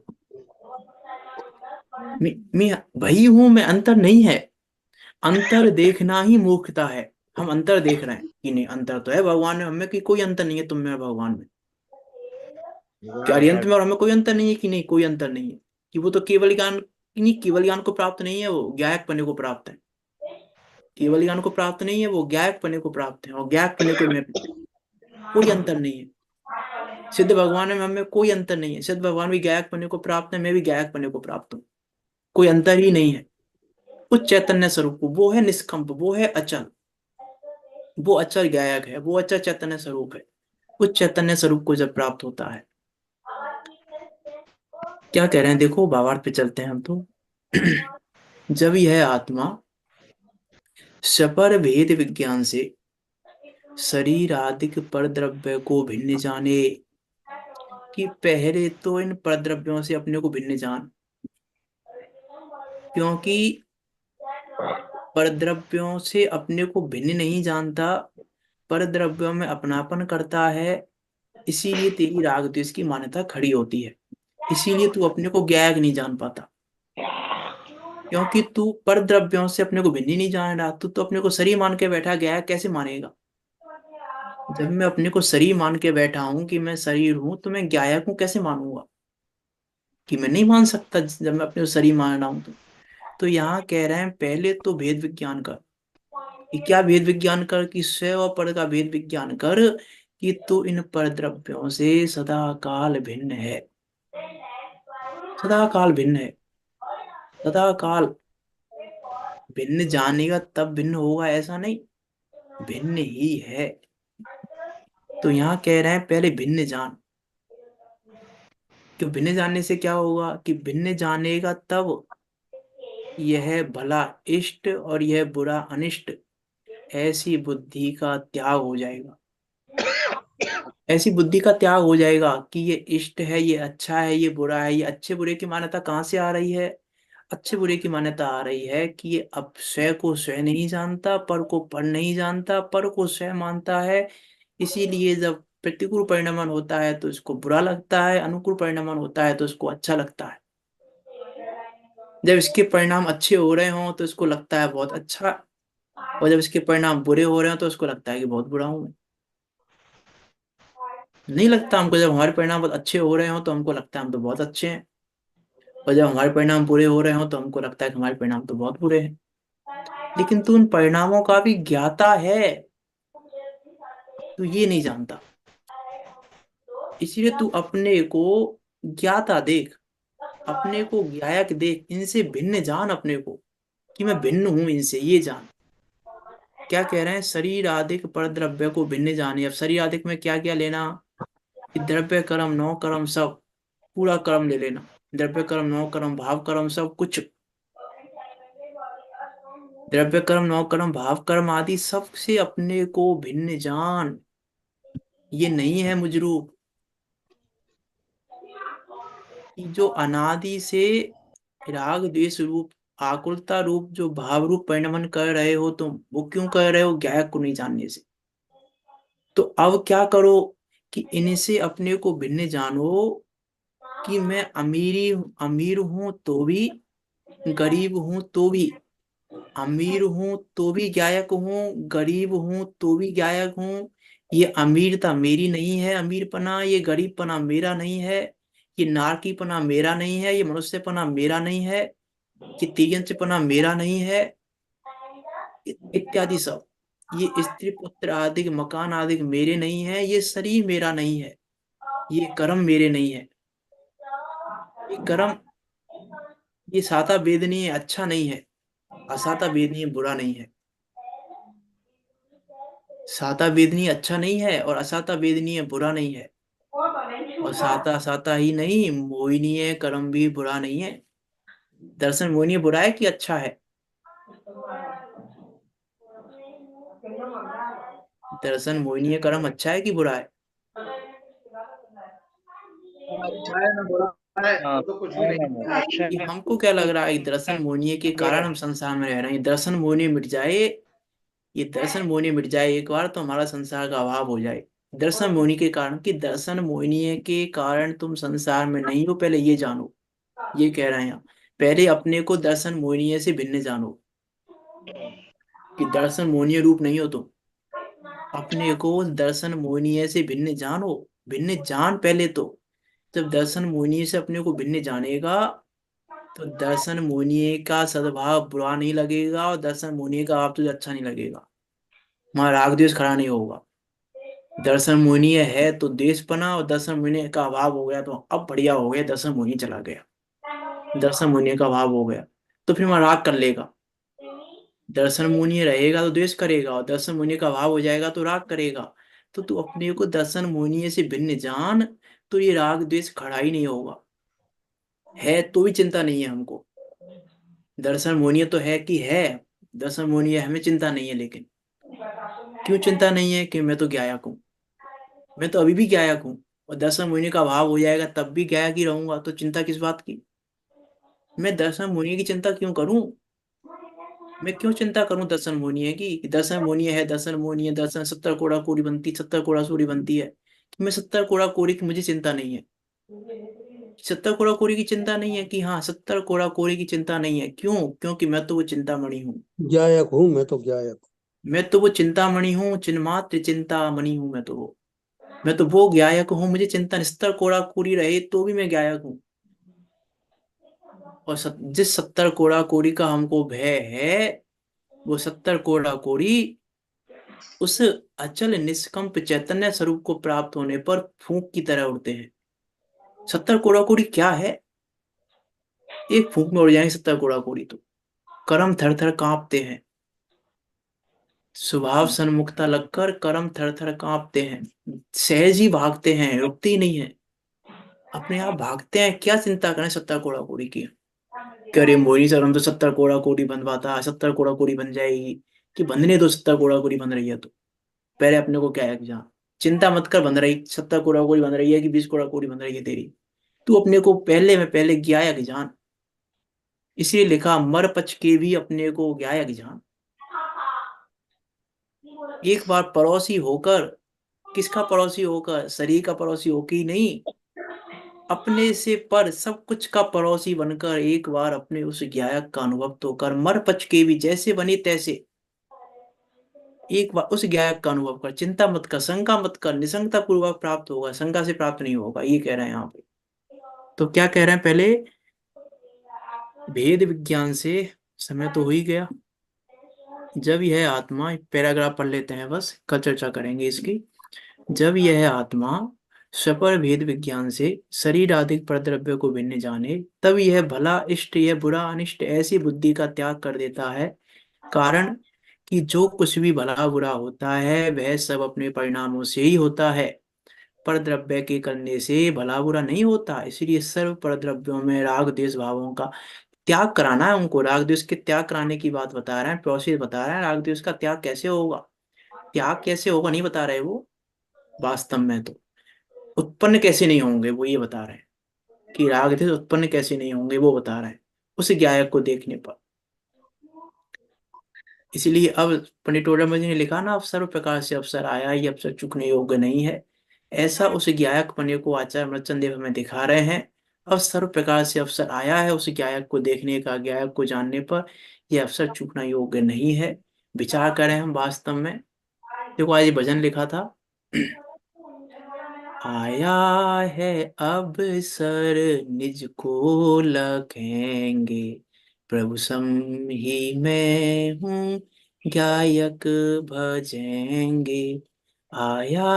मैं वही हूं, मैं, अंतर नहीं है। अंतर देखना ही मूर्खता है। हम अंतर देख रहे हैं कि नहीं, अंतर तो है भगवान में हमें, कि कोई अंतर नहीं है तुम में और भगवान में। क्या अरिहंत में और हमें कोई अंतर नहीं है, कि नहीं कोई अंतर नहीं है। कि वो तो केवल ज्ञान, नहीं केवल ज्ञान को प्राप्त नहीं है, वो ज्ञायक पने को प्राप्त है। केवल ज्ञान को प्राप्त नहीं है, वो ज्ञायक पने को प्राप्त है, और ज्ञायक पने को मैं, कोई अंतर नहीं है। सिद्ध भगवान में हमें कोई अंतर नहीं है, सिद्ध भगवान भी ज्ञायक पने को प्राप्त है, मैं भी ज्ञायक पने को प्राप्त हूँ। कोई अंतर ही नहीं है। उस चैतन्य स्वरूप को, वो है निष्कंप, वो है अचल, वो अचल गायक है, वो अचल चैतन्य स्वरूप है। उस चैतन्य स्वरूप को जब प्राप्त होता है, क्या कह रहे हैं देखो, भावार्थ पे चलते हैं हम तो। जब यह आत्मा सपर भेद विज्ञान से शरीर आदि पर द्रव्य को भिन्न जाने, कि पहले तो इन परद्रव्यों से अपने को भिन्न जान, क्योंकि परद्रव्यों से अपने को भिन्न नहीं जानता, परद्रव्यों में अपनापन करता है, इसीलिए तेरी राग द्वेष की मान्यता खड़ी होती है। इसीलिए तू अपने को ज्ञायक नहीं जान पाता, क्योंकि तू पर द्रव्यों से अपने को भिन्न ही नहीं जान रहा। तू तो अपने को शरीर मान के बैठा, ज्ञायक कैसे मानेगा। जब मैं अपने को शरीर मान के बैठा हूं कि मैं शरीर हूं, तो मैं ज्ञायक हूं कैसे मानूंगा, कि मैं नहीं मान सकता जब मैं अपने को शरीर मान रहा हूं तो यहाँ कह रहे हैं पहले तो भेद विज्ञान कर। कि क्या भेद विज्ञान कर, कि स्व और पर का भेद विज्ञान कर, कि तू इन पर द्रव्यों से सदा काल भिन्न है। सदा काल भिन्न है, सदा काल भिन्न जानेगा तब भिन्न होगा, ऐसा नहीं, भिन्न ही है। तो यहाँ कह रहे हैं पहले भिन्न जान। कि भिन्न जानने से क्या होगा, कि भिन्न जानेगा तब यह भला इष्ट और यह बुरा अनिष्ट, ऐसी बुद्धि का त्याग हो जाएगा। ऐसी बुद्धि का त्याग हो जाएगा कि ये इष्ट है, ये अच्छा है, ये बुरा है। ये अच्छे बुरे की मान्यता कहाँ से आ रही है, अच्छे बुरे की मान्यता आ रही है कि ये अब स्वयं को स्वयं नहीं जानता, पर को पर नहीं जानता, पर को स्वयं मानता है। इसीलिए जब प्रतिकूल परिणमन होता है तो इसको बुरा लगता है, अनुकूल परिणमन होता है तो इसको अच्छा लगता है। जब इसके परिणाम अच्छे हो रहे हों तो इसको लगता है बहुत अच्छा, और जब इसके परिणाम बुरे हो रहे हो तो इसको लगता है कि बहुत बुरा हूं मैं। नहीं लगता हमको, जब हमारे परिणाम बहुत अच्छे हो रहे हो तो हमको लगता है हम तो बहुत अच्छे हैं, और जब हमारे परिणाम बुरे हो रहे हो तो हमको लगता है कि हमारे परिणाम तो बहुत बुरे हैं। लेकिन तू उन परिणामों का भी ज्ञाता है, तू ये नहीं जानता। इसीलिए तू अपने को ज्ञाता देख, अपने को ज्ञायक देख, इनसे भिन्न जान अपने को, कि मैं भिन्न हूं इनसे, ये जान। क्या कह रहे हैं, शरीर आदिक पर द्रव्य को भिन्न जाने। अब शरीर आदिक में क्या क्या लेना, कि द्रव्य कर्म नौ कर्म सब, पूरा कर्म ले लेना। द्रव्य कर्म नौ कर्म भाव कर्म सब कुछ, द्रव्य कर्म नौ कर्म भाव कर्म आदि सबसे अपने को भिन्न जान। ये नहीं है मुझ रूप, कि जो अनादि से राग द्वेष रूप, आकुलता रूप जो भाव रूप परिणमन कर रहे हो तुम, वो क्यों कर रहे हो, ज्ञायक को नहीं जानने से। तो अब क्या करो, कि इनसे अपने को भिन्न जानो, कि मैं अमीर हूं तो भी, गरीब हूं तो भी, अमीर हूं तो भी गायक हूं, गरीब हूं तो भी गायक हूं। ये अमीरता मेरी नहीं है, अमीरपना, ये गरीबपना मेरा नहीं है। ये नारकीपना मेरा नहीं है, ये मनुष्यपना मेरा नहीं है, ये तिर्यंचपना मेरा नहीं है, इत्यादि सब। ये स्त्री पुत्र आदि मकान आदि मेरे नहीं है, ये शरीर मेरा नहीं है, ये कर्म मेरे नहीं है, ये कर्म, ये साता वेदनीय अच्छा नहीं है, असाता वेदनीय बुरा नहीं है। साता वेदनीय अच्छा नहीं है और असाता वेदनीय बुरा नहीं है। और साता साता ही नहीं, मोहिनीय कर्म भी बुरा नहीं है। दर्शन मोहिनीय बुरा है कि अच्छा है? दर्शन मोहिनीय कर्म अच्छा है कि बुरा है? अच्छा है ना बुरा है, हाँ, वो तो कुछ भी है नहीं। ना, अच्छा कि है हमको क्या लग रहा है, दर्शन मोहिनीय के बुरा कारण है। हम संसार में रह रहे हैं, ये दर्शन मोहिनी मिट जाए, ये दर्शन मोहिनी मिट जाए एक बार, तो हमारा संसार का अभाव हो जाए। दर्शन मोहिनी के कारण, कि दर्शन मोहिनी के कारण तुम संसार में नहीं हो, पहले ये जानो। ये कह रहे हैं यहाँ, पहले अपने को दर्शन मोहिनी से भिन्न जानो, कि दर्शन मोहिनी रूप नहीं हो तुम। अपने को दर्शन मोहिनी से भिन्न जानो, भिन्न जान पहले तो। जब दर्शन मोहिनी से अपने को भिन्न जानेगा, तो दर्शन मोहिनी का सद्भाव बुरा नहीं लगेगा, और दर्शन मोहिनी का भाव तुझे अच्छा नहीं लगेगा। वहां राग द्वेष खड़ा नहीं होगा। दर्शन मोहिनी है तो देशपना, और दर्शन मोहिनी का अभाव हो गया तो अब बढ़िया हो गया, दर्शन मोहिनी चला गया, दर्शन मोहिनी का अभाव हो गया, तो फिर वहां राग कर लेगा। दर्शन मोहिनी रहेगा तो द्वेष करेगा, और दर्शन मोहिनी का अभाव हो जाएगा तो राग करेगा। तो तू अपने को दर्शन मोहिनी से भिन्न जान, तो ये राग द्वेष खड़ा ही नहीं होगा। है तो भी चिंता नहीं है हमको, दर्शन मोहिनी तो है कि है, दर्शन मोहिनी है, हमें चिंता नहीं है। लेकिन क्यों चिंता नहीं है? कि मैं तो गायक हूँ, मैं तो अभी भी गायक हूँ, और दर्शन मोहिनी का भाव हो जाएगा तब भी गायक ही रहूंगा, तो चिंता किस बात की? मैं दर्शन मोहिनी की चिंता क्यों करूं? मैं क्यों चिंता करूं दर्शन मोहिनी है की? कि दर्शन मोहिनी है, दर्शन मोहिनी है, दर्शन 70 कोड़ा कोरी बनती, 70 कोड़ा सूरी बनती है, कि मैं 70 कोड़ा कोरी की मुझे चिंता नहीं है। 70 कोड़ा कोरी की चिंता नहीं है, कि हाँ 70 कोड़ा कोरी की चिंता नहीं है, क्यों? क्योंकि मैं तो वो चिंतामणि हूँ। गायक हूँ मैं तो गायक। मैं तो वो चिंतामणि हूँ, चिन्मात्र चिंतामणि हूँ मैं तो वो। मैं तो वो गायक हूँ, मुझे चिंता 70 कोड़ा कोरी रहे तो भी मैं गायक हूँ। और जिस 70 कोड़ा कोरी का हमको भय है, वो 70 कोड़ा कोरी उस अचल निष्कंप चैतन्य स्वरूप को प्राप्त होने पर फूंक की तरह उड़ते हैं। 70 कोड़ा कोरी क्या है? एक फूंक में उड़ जाएंगे 70 कोड़ा कोरी तो। कर्म थर थर कांपते हैं, स्वभाव सन्मुखता लगकर कर्म थर थर कांपते हैं, सहज ही भागते हैं, रुकते ही नहीं है, अपने आप भागते हैं। क्या चिंता करें 70 कोड़ा कोरी की? करे मोहिनी सर, हम तो 70 कोड़ा कोरी बनवाता, 70 कोड़ा कोरी बन जाएगी, कि बंधने दो, 70 कोड़ा कोरी बन रही है तो पहले अपने को क्या है कि जहाँ चिंता मत कर, बन रही 70 कोड़ा कोरी बन रही है कि 20 कोड़ा कोरी बन रही है तेरी, तू अपने को पहले में पहले ज्ञायक जान। इसलिए लिखा, मर पच के भी अपने को ज्ञायक जान। एक बार पड़ोसी होकर, किसका पड़ोसी होकर? शरीर का पड़ोसी होकर ही नहीं, अपने से पर सब कुछ का पड़ोसी बनकर एक बार अपने उस ज्ञायक का अनुभव तो कर। मर पच के भी, जैसे बनी तैसे एक बार उस ज्ञायक का अनुभव कर, चिंता मत कर, शंका मत कर, निसंगता पूर्वक प्राप्त होगा, शंका से प्राप्त नहीं होगा, ये कह रहे हैं यहाँ पे। तो क्या कह रहे हैं पहले? भेद विज्ञान से, समय तो हो ही गया। जब यह आत्मा, पैराग्राफ पढ़ लेते हैं बस, कल चर्चा करेंगे इसकी। जब यह आत्मा सपर भेद विज्ञान से शरीर आदि परद्रव्य को भिन्न जाने, तब यह भला इष्ट, यह बुरा अनिष्ट ऐसी बुद्धि का त्याग कर देता है। कारण कि जो कुछ भी भला बुरा होता है वह सब अपने परिणामों से ही होता है, परद्रव्य के करने से भला बुरा नहीं होता। इसलिए सर्व परद्रव्यों में राग द्वेष भावों का त्याग कराना है उनको। राग द्वेष के त्याग कराने की बात बता रहे हैं, प्रोसेस बता रहे हैं, राग द्वेष का त्याग कैसे होगा, त्याग कैसे होगा नहीं बता रहे वो। वास्तव में तो उत्पन्न कैसे नहीं होंगे वो ये बता रहे हैं, कि राग द्वेष उत्पन्न कैसे नहीं होंगे वो बता रहे हैं उस ज्ञायक को देखने पर। इसलिए अब पंडित टोडरमल जी ने लिखा ना, अब सर्व प्रकार से अवसर आया, ये अवसर चूकने योग्य नहीं है। ऐसा उस ज्ञायक पने को आचार्य अमृतचंद देव हमें दिखा रहे हैं। अब सर्व प्रकार से अवसर आया है उस ज्ञायक को देखने का, ज्ञायक को जानने पर, यह अवसर चूकना योग्य नहीं है। विचार करें हम वास्तव में। देखो आज ये भजन लिखा था, आया है अब सर निज को लखेंगे, प्रभु सम ही मैं हूँ गायक भजेंगे। आया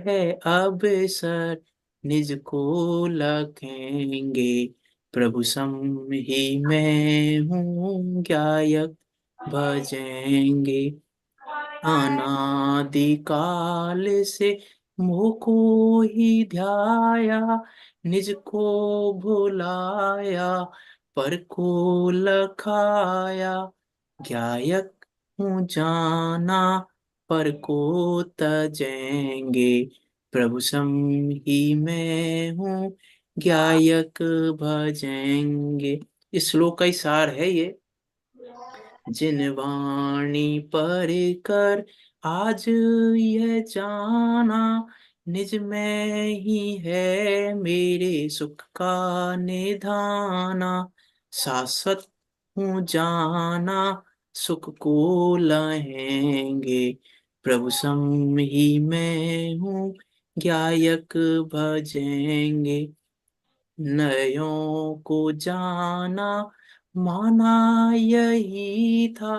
है अब सर निज को लखेंगे, प्रभु सम ही मैं हूँ गायक भजेंगे। अनादिकाल से मोह को ही ध्याया, निज को भुलाया, पर को लखाया। गायक हूँ जाना, पर को तजेंगे, प्रभु सम ही मैं हूँ गायक भजेंगे। इस श्लोक का ही सार है ये। जिन वाणी पर कर आज यह जाना, निज में ही है मेरे सुख का निधाना। शाश्वत हूँ जाना, सुख को लहेंगे, प्रभु सम ही मैं हूँ गायक भजेंगे। नयों को जाना, माना यही था।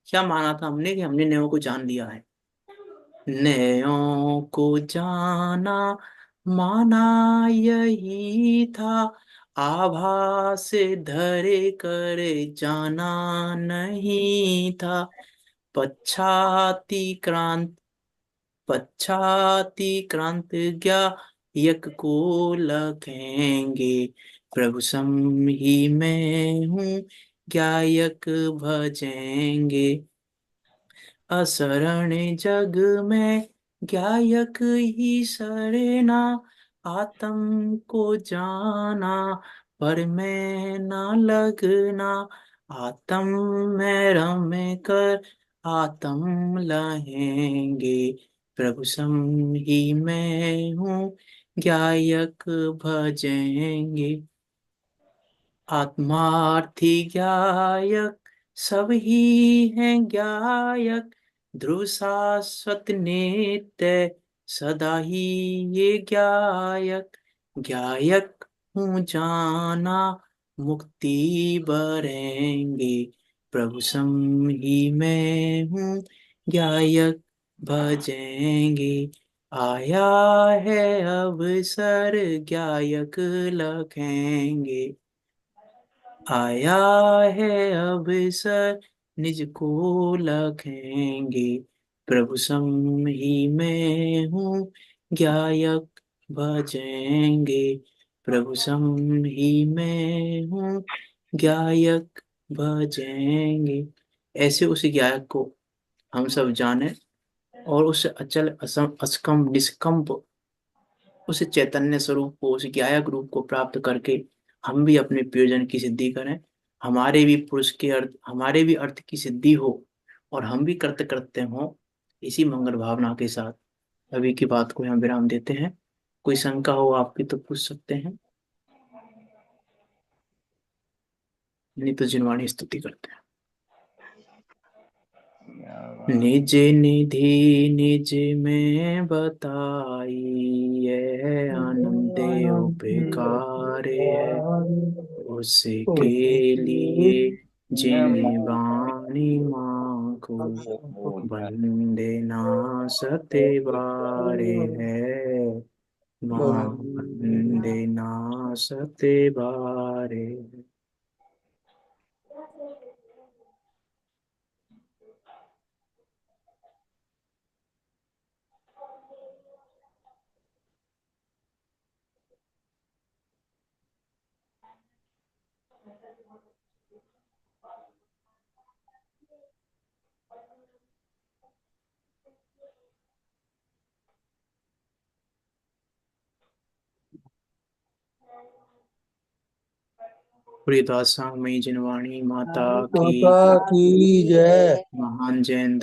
क्या माना था हमने? कि हमने नयों को जान लिया है। नयों को जाना, माना यही था, आभास धरे कर जाना नहीं था। पश्चाति क्रांत पश्चाति क्रांत गायक को लखेंगे, प्रभु सम ही मैं हूँ गायक भजेंगे। असरण जग में गायक ही सरेना, आत्म को जाना, पर मैं ना लगना। आत्म में रम कर आत्म लहेंगे, प्रभु सम ही मैं हूँ गायक भजेंगे। आत्मार्थी गायक सब ही हैं गायक, ध्रुव शाश्वत नित्य सदा ही ये गायक। गायक हूँ जाना, मुक्ति बरेंगे, प्रभु सम ही मैं हूँ गायक भजेंगे। आया है अवसर गायक लखेंगे, आया है अवसर निज को लखेंगे, प्रभु सम ही मैं हूँ गायक भजेंगे, प्रभु सम ही मैं हूँ गायक भजेंगे। ऐसे उस गायक को हम सब जाने, और उस अचल असम असकम निष्कंप उस चैतन्य स्वरूप को, उस गायक रूप को प्राप्त करके हम भी अपने प्रयोजन की सिद्धि करें। हमारे भी अर्थ की सिद्धि हो, और हम भी कृत्य करते हों। इसी मंगल भावना के साथ अभी की बात को यहाँ विराम देते हैं। कोई शंका हो आपकी तो पूछ सकते हैं, नहीं तो जिनवाणी स्तुति करते हैं। निज निधि निज में बताई, यह आनंद उपकार है उसके लिए, जिन वाणी माँ को वंदे ना सते बारे है। माँ वंदे ना सते बारे। प्रियदास मई जिनवाणी माता की माता की जय। महान जैन